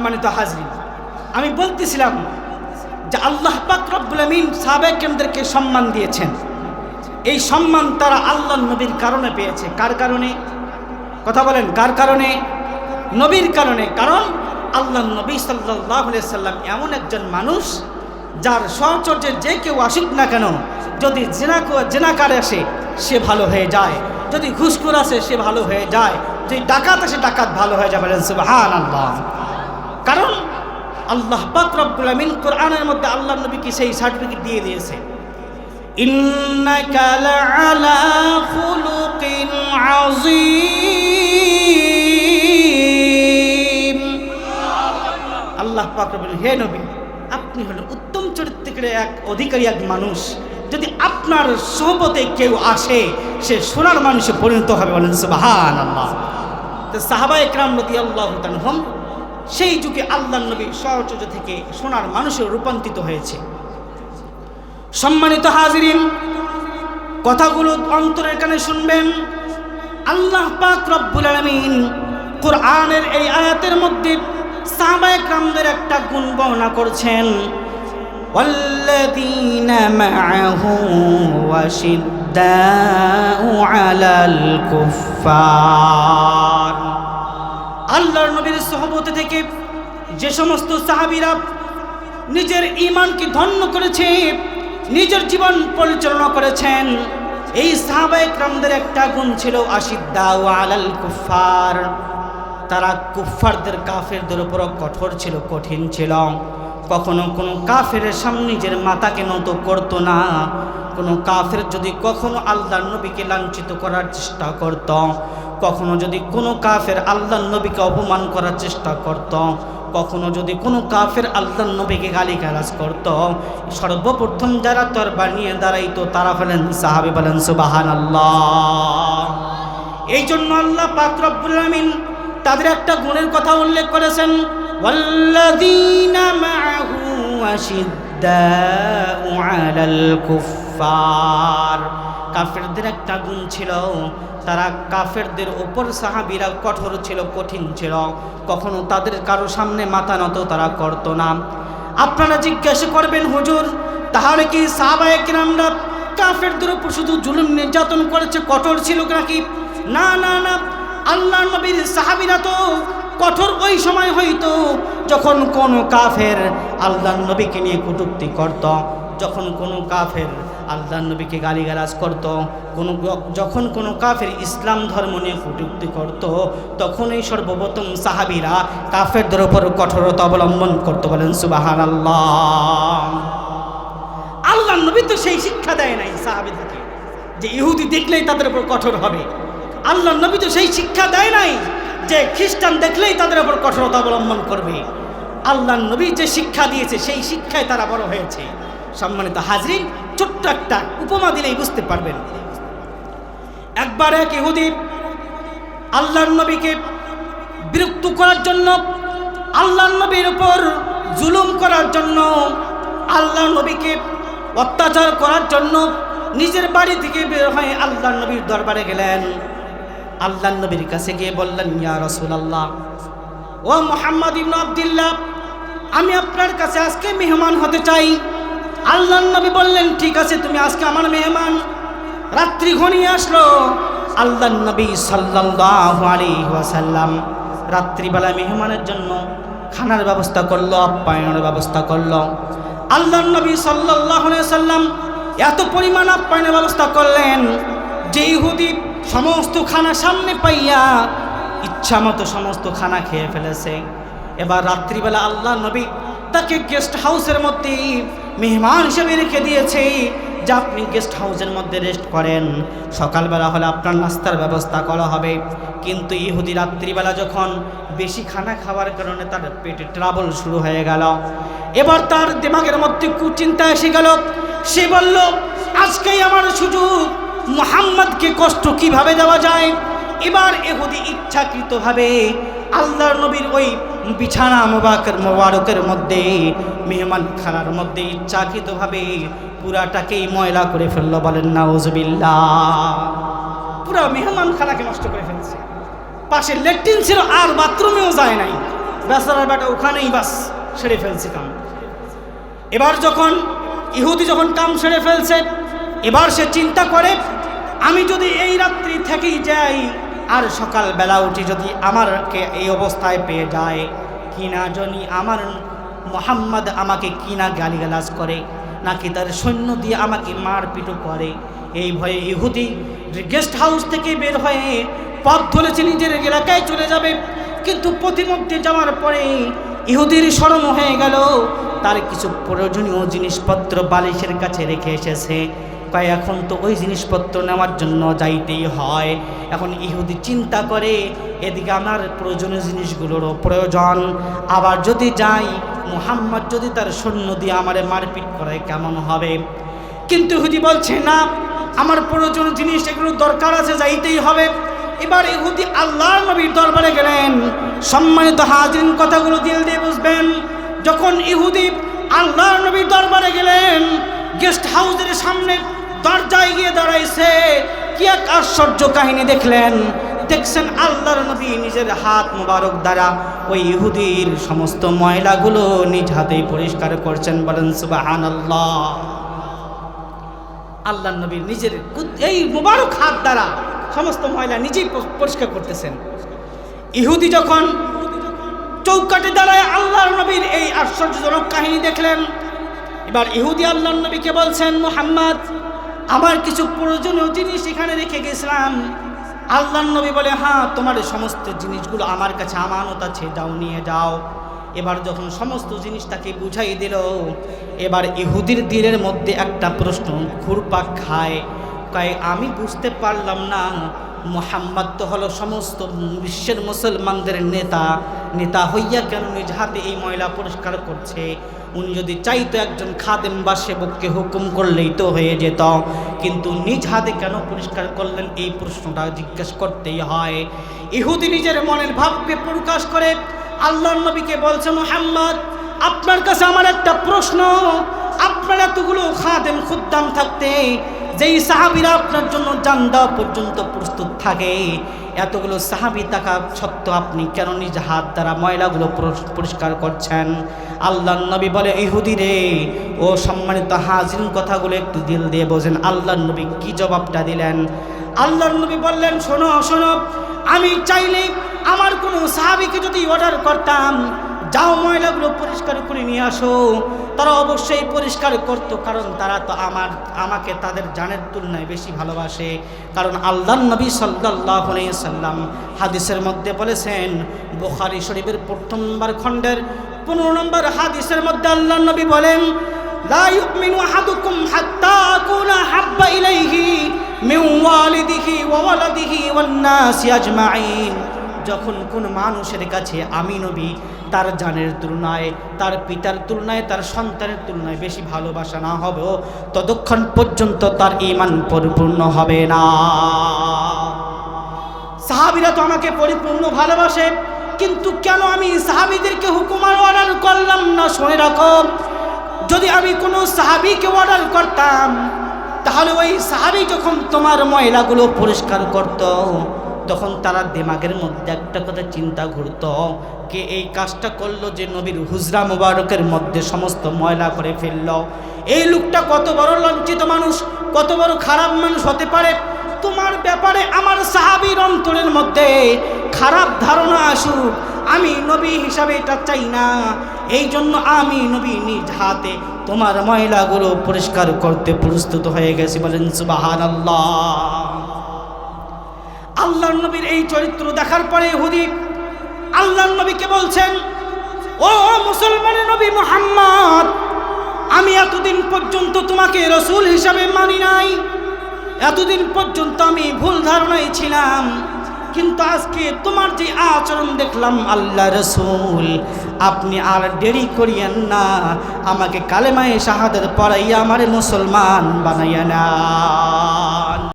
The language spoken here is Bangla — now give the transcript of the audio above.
সম্মানিত হাজরিন, আমি বলতেছিলাম যে আল্লাহ পাক রব্বুল আমিন সাহাবায়ে কেরামদেরকে সম্মান দিয়েছেন। এই সম্মান তারা আল্লাহর নবীর কারণে পেয়েছে। কার কারণে? কথা বলেন, কার কারণে? নবীর কারণে। কারণ আল্লাহর নবী সাল্লাল্লাহু আলাইহি সাল্লাম এমন একজন মানুষ যার সহচর্যে যে কেউ আসুক না কেন, যদি জেনাকার আসে সে ভালো হয়ে যায়, যদি ঘুষখোর আসে সে ভালো হয়ে যায়, যদি ডাকাত আসে ডাকাত ভালো হয়ে যায়। বলেন সুবহানাল্লাহ। কারণ আল্লাহ পাক রব্বুল আমিন কোরআনের মধ্যে আল্লাহর নবীকে সেই সার্টিফিকেট দিয়ে দিয়েছে, ইন্নাকা লাআলা খুলুকিন আযীম। আল্লাহ পাক রব্বুল, হে নবী, আপনি হলেন উত্তম চরিত্রের এক অধিকারী এক মানুষ। যদি আপনার সোহবতে কেউ আসে সে সোনার মানুষে পরিণত হবে। বলেন সুবহানাল্লাহ। তো সাহাবায়ে কেরাম রাদিয়াল্লাহু তাআলা আনহুম সেই যুগে আল্লাহর নবীর সহচর্য থেকে সোনার মানুষে রূপান্তরিত হয়েছে। সম্মানিত হাজিরিন, কথাগুলো অন্তরের কানে শুনবেন। আল্লাহ পাক রব্বুল আলামিন কোরআনের এই আয়াতের মধ্যে সাহাবায়ে কেরামদের একটা গুণ বর্ণনা করেছেন, ওয়াল্লাযীনা মাআহু ওয়াশিদ্দাউ আলাল কুফফার। আল্লাহর নবীর সোহবতে থেকে যে সমস্ত সাহাবীরা নিজের ঈমানকে ধন্য করেছে, নিজের জীবন পরিচালনা করেছেন, এই সাহাবায়ে কেরামদের একটা গুণ ছিল আশিদ্দাউ আলাল কুফফার। তারা কুফফারদের কাফেরদের উপর কঠোর ছিল, কঠিন ছিল। কখনো কোনো কাফেরের সামনে নিজের মাথাকে নত করতো না। কোনো কাফের যদি কখনো আল্লাহর নবীকে লাঞ্ছিত করার চেষ্টা করত, কখনো যদি কোনো কাফের আল্লাহর নবীকে অপমান করার চেষ্টা করত, কখনো যদি কোনো কাফের আল্লাহর নবীকে গালিগালাজ করত, সর্বপ্রথম যারা তরবারি নিয়ে দাঁড়াইতো তারা হলেন সাহাবী। বলেন সুবহানাল্লাহ। এই জন্য আল্লাহ পাক রব্বুল আমিন তাদের একটা গুণের কথা উল্লেখ করেছেন, ওয়াল্লাযীনা মাআহু আশিদ্দাউ আলাল কুফফার। কাফেরদের একটা গুণ ছিল, তারা কাফেরদের উপর সাহাবীরা কঠোর ছিল, কঠিন ছিল। কখনো তাদের কারো সামনে মাথা নত তারা করত না। আপনারা জিজ্ঞাসা করবেন, হুজুর তাহলে কি সাহাবায়ে কেরামরা কাফেরদের উপর শুধু জুলুম নির্যাতন করেছে, কঠোর ছিল নাকি? না না না, আল্লাহর নবীর সাহাবীরা তো কঠোর ওই সময় হইতো যখন কোনো কাফের আল্লাহর নবীকে নিয়ে কটূক্তি করত, যখন কোনো কাফের আল্লাহর নবীকে গালিগালাজ করত, যখন কোনো কাফের ইসলাম ধর্ম নিয়ে কটূক্তি করত, তখনই সর্বপ্রথম সাহাবীরা কাফেরদের উপর কঠোরতা অবলম্বন করত। বলেন সুবহানাল্লাহ। আল্লাহর নবী তো সেই শিক্ষা দেয় নাই সাহাবীদেরকে যে ইহুদি দেখলেই তাদের উপর কঠোর হবে। আল্লাহর নবী তো সেই শিক্ষা দেয় নাই যে খ্রিস্টান দেখলেই তাদের উপর কঠোরতা অবলম্বন করবে। আল্লাহর নবী যে শিক্ষা দিয়েছে সেই শিক্ষায় তারা বড় হয়েছে। সম্মানিত হাজরিন, ছোট্ট একটা উপমা দিলেই বুঝতে পারবেন। একবার এক ইহুদি আল্লাহর নবীকে বিরক্ত করার জন্য, আল্লাহর নবীর উপর জুলুম করার জন্য, আল্লাহর নবীকে অত্যাচার করার জন্য নিজের বাড়ি থেকে বের হয়ে আল্লাহর নবীর দরবারে গেলেন। আল্লাহর নবীর কাছে গিয়ে বললেন, ইয়া রাসূলুল্লাহ, ও মুহাম্মদ ইবনে আব্দুল্লাহ, আমি আপনার কাছে আজকে মেহমান হতে চাই। আল্লাহর নবী বললেন, ঠিক আছে, তুমি আজকে আমার মেহমান। রাত্রি ঘনিয়ে আসলো। আল্লাহর নবী সাল্লাল্লাহু আলাইহি ওয়াসাল্লাম রাত্রিবেলা মেহমানের জন্য খানার ব্যবস্থা করলো, আপ্যায়নের ব্যবস্থা করলো। আল্লাহর নবী সাল্লাল্লাহু আলাইহি ওয়াসাল্লাম এত পরিমাণ আপ্যায়নের ব্যবস্থা করলেন যে ইহুদি সমস্ত খানা সামনে পাইয়া ইচ্ছা মতো সমস্ত খানা খেয়ে ফেলেছে। এবার রাত্রিবেলা আল্লাহর নবী তাকে গেস্ট হাউসের মধ্যে মেহমান হিসেবে রেখে দিয়েছে যে আপনি গেস্ট হাউসের মধ্যে রেস্ট করেন, সকালবেলা হলে আপনার নাস্তার ব্যবস্থা করা হবে। কিন্তু ইহুদি রাত্রিবেলা যখন বেশি খানা খাওয়ার কারণে তার পেটে ট্রাবল শুরু হয়ে গেল। এবার তার দিমাগের মধ্যে কুচিন্তা এসে গেল। সে বলল, আজকেই আমার সুযোগ, মুহাম্মদকে কষ্ট কিভাবে দেওয়া যায়। এবার ইহুদি ইচ্ছাকৃতভাবে আল্লাহর নবীর ওই বিছানা মোবারকের মধ্যে, মেহমান খানার মধ্যে ইচ্ছাকৃতভাবে পুরাটাকেই ময়লা করে ফেললো। বলেন নাউজুবিল্লাহ। পুরা মেহমান খানাকে নষ্ট করে ফেলছে। পাশে ল্যাট্রিন ছিল আর বাথরুমেও যায় নাই। বেচারার বেটা ওখানেই বাস সেরে ফেলছে কাম। এবার যখন ইহুদি যখন কাম সেরে ফেলছে, এবার সে চিন্তা করে আমি যদি এই রাত্রি থেকেই যাই আর সকালবেলা উঠি যদি আমাকে এই অবস্থায় পেয়ে যায়, কিনা জানি আমার মুহাম্মদ আমাকে কিনা গালিগালাজ করে, নাকি তার সৈন্য দিয়ে আমাকে মারপিটও করে। এই ভয়ে ইহুদি গেস্ট হাউস থেকে বের হয়ে পথ ধরেছে নিজের এলাকায় চলে যাবে। কিন্তু পথিমধ্যে যাওয়ার পরে ইহুদির স্মরণ হয়ে গেল তার কিছু প্রয়োজনীয় জিনিসপত্র বালিশের কাছে রেখে এসেছে। কয় এখন তো ওই জিনিসপত্র নেওয়ার জন্য যাইতেই হয়। এখন ইহুদি চিন্তা করে এদিকে আমার প্রয়োজনীয় জিনিসগুলোরও প্রয়োজন, আবার যদি যাই মুহাম্মদ যদি তার সৈন্য দিয়ে আমারে মারপিট করায় কেমন হবে। কিন্তু ইহুদি বলছে না, আমার প্রয়োজনীয় জিনিস এগুলো দরকার আছে, যাইতেই হবে। এবার ইহুদি আল্লাহর নবীর দরবারে গেলেন। সম্মানিত হাজিরিন, কথাগুলো দিল দিয়ে বুঝবেন। যখন ইহুদি আল্লাহর নবীর দরবারে গেলেন, গেস্ট হাউসের সামনে দরজায় গিয়ে দাঁড়াইছে, কি এক আশ্চর্য কাহিনী দেখলেন। দেখছেন আল্লাহর নবী নিজের হাত মুবারক দ্বারা ওই ইহুদির সমস্ত ময়লাগুলো নিজ হাতেই পরিষ্কার করছেন। বলেন সুবহানাল্লাহ। আল্লাহর নবী নিজের এই মুবারক হাত দ্বারা সমস্ত ময়লা নিজেই পরিষ্কার করতেছেন। ইহুদি যখন চৌকাঠে দাঁড়ায় আল্লাহর নবীর এই আশ্চর্যজনক কাহিনী দেখলেন, এবার ইহুদি আল্লাহর নবীকে বলছেন, মুহাম্মদ আমার কিছু প্রয়োজনীয় জিনিস এখানে রেখে গেছিলাম। আল্লাহর নবী বলে, হ্যাঁ তোমার সমস্ত জিনিসগুলো আমার কাছে আমানত আছে, যাও নিয়ে যাও। এবার যখন সমস্ত জিনিস তাকে বুঝাই দিল, এবার ইহুদির দিলের মধ্যে একটা প্রশ্ন ঘুরপাক খায়। কয় আমি বুঝতে পারলাম না, মুহাম্মদ তো হলো সমস্ত বিশ্বের মুসলমানদের নেতা হইয়া কেন নিজ হাতে এই ময়লা পরিষ্কার করছে? উনি যদি চাইতো একজন খাদেম বা সেবককে হুকুম করলেই তো হয়ে যেত, কিন্তু নিজ হাতে কেন পরিষ্কার করলেন? এই প্রশ্নটা জিজ্ঞেস করতেই হয়। ইহুদি নিজের মনের ভাবকে প্রকাশ করে আল্লাহর নবীকে বলছে, মুহাম্মদ আপনার কাছে আমার একটা প্রশ্ন। আপনার এতগুলো খাদেম খুদ্দাম থাকতে, যেই সাহাবীরা আপনার জন্য জান দেওয়া পর্যন্ত প্রস্তুত থাকে, এতগুলো সাহাবী থাকা সত্ত্বেও আপনি কেন নিজ হাত দ্বারা ময়লাগুলো পরিষ্কার করছেন? আল্লাহর নবী বলে, ইহুদি রে, ও সম্মানিত হাজিরিন, কথাগুলো একটু দিল দিয়ে বোঝেন। আল্লাহর নবী কি জবাবটা দিলেন? আল্লাহর নবী বললেন, শোনো শোনো, আমি চাইলে আমার কোনো সাহাবীকে যদি অর্ডার করতাম, যাও ময়লাগুলো পরিষ্কার করে নিয়ে আসো, তারা অবশ্যই পরিষ্কার করতো, কারণ তারা তো আমাকে তাদের জানের তুলনায় বেশি ভালোবাসে। কারণ আল্লাহর নবী সাল্লাল্লাহু আলাইহি সাল্লাম হাদিসের মধ্যে বলেছেন, বুখারী শরীফের ১ম নম্বর খণ্ডের ১৫ নম্বর হাদিসের মধ্যে আল্লাহর নবী বলেন, লা ইউমিনু আহাদুকুম হাত্তা আকুনা হাব্বা ইলাইহি মিন ওয়ালিদিহি ওয়া ওয়ালাদিহি ওয়ান নাসি আজমাইন। যখন কোন মানুষের কাছে আমি নবী তার জানের তুলনায়, তার পিতার তুলনায়, তার সন্তানের তুলনায় বেশি ভালোবাসা না হবে, ততক্ষণ পর্যন্ত তার ঈমান পরিপূর্ণ হবে না। সাহাবীরা তো আমাকে পরিপূর্ণ ভালোবাসে, কিন্তু কেন আমি সাহাবীদেরকে হুকুম আর অর্ডার করলাম না? শুনে রাখো, যদি আমি কোনো সাহাবীকে অর্ডার করতাম, তাহলে ওই সাহাবী যখন তোমার ময়লাগুলো পরিষ্কার করত, তখন তারা দিমাগের মধ্যে একটা কথা চিন্তা ঘুরত, কে এই কাজটা করলো যে নবীর হুজরা মুবারকের মধ্যে সমস্ত ময়লা করে ফেলল। এই লোকটা কত বড় লাঞ্ছিত মানুষ, কত বড় খারাপ মানুষ হতে পারে। তোমার ব্যাপারে আমার সাহাবীর অন্তরের মধ্যে খারাপ ধারণা আসুক, আমি নবী হিসাবে এটা চাই না। এই জন্য আমি নবী নিজ হাতে তোমার ময়লাগুলো পরিষ্কার করতে প্রস্তুত হয়ে গেছি। বলেন সুবহানাল্লাহ। আল্লাহর নবীর এই চরিত্র দেখার পরে ইহুদি আল্লাহর নবীকে বলছেন, ও মুসলমানের নবী মুহাম্মদ, আমি এতদিন পর্যন্ত তোমাকে রাসূল হিসাবে মানি নাই, এতদিন পর্যন্ত আমি ভুল ধারণায় ছিলাম, কিন্তু আজকে তোমার যে আচরণ দেখলাম আল্লাহ রাসূল, আপনি আর দেরি করিয়েন না, আমাকে কালেমায়ে শাহাদাত পড়াইয়া আমারে মুসলমান বানাইয়া না।